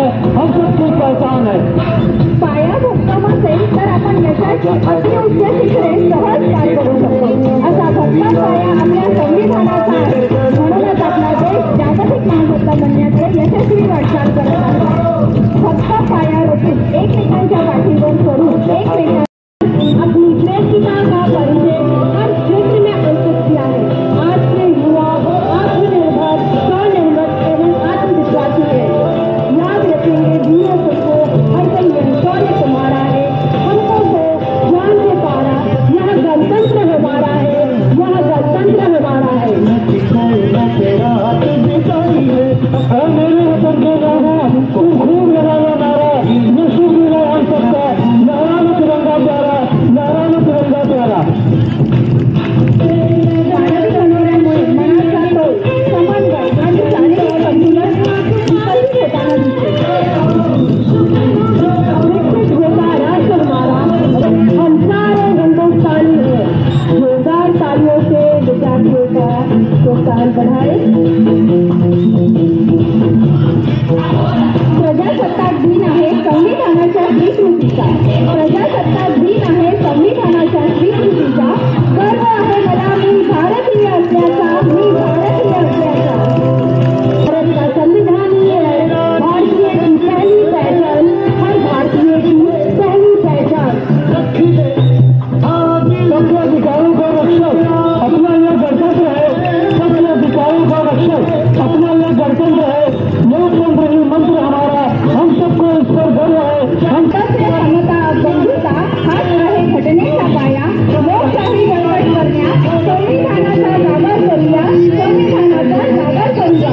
है, हम सबकी पहचान है। पाया भक्कम असेल तर आपण यशाची अतिउच्च शिखरे सहज पार करू शकतो। असा भक्कम पाया आपल्या संविधानाचा आहे। म्हणूनच आपला देश जागतिक महासत्ता बनण्याचे यशस्वी वाटचाल करत आहे। भक्कम पाया रचून एकमेकांच्या पाठीवर करून एकमेकांना अपनी श्रेष्ठता का परिचय हर क्षेत्र में हो सकती है। आज के युवा आत्मनिर्भर, स्वनिर्भर एवं आत्मविश्वासी है। याद रखेंगे वीरों को हर कहीं शौर्य तुम्हारा है। हमको तो जान से पारा, यह गणतंत्र हमारा है, यह गणतंत्र हमारा है। मेरे वतन के लोगों तुम खूब लगाया नारा, यीशु की नाम सबका नारा में तिरंगा प्यारा, नारा में तिरंगा प्यारा। भारत बनवण्यामुळे मनाचा तो समन्वय आणि शारीरिक संतुलन विकसित होताना दिसते। विकसित होता राष्ट्र हमारा, हम सारे हिंदुस्तानी हैं। जोरदार तालियों से विद्यार्थियों का प्रोत्साहन बढ़ाए। प्रजासत्ताक दिन आहे संविधानाच्या स्वीकृतीचा। प्रजासत्ताक दिन आहे संविधानाच्या स्वीकृतीचा। गर्व आहे मला मी भारतीय असल्याचा, मी भारतीय असल्याचा। भारत का संविधान ये है भारतीय की पहली पहचान, हर भारतीय की पहली पहचान। सबके अधिकारों का रक्षक अपना यह गणतंत्र है। सबके अधिकारों का रक्षक अपना यह गणतंत्र है। लोकतंत्र ही मंत्र हमारा, हम सबको इस पर गर्व है। हम सबसे समता बंधुता हाच आहे घटनेचा पाया। लोकशाही बळकट करण्या संविधानाचा जागर करूया, संविधानाचा जागर करूया।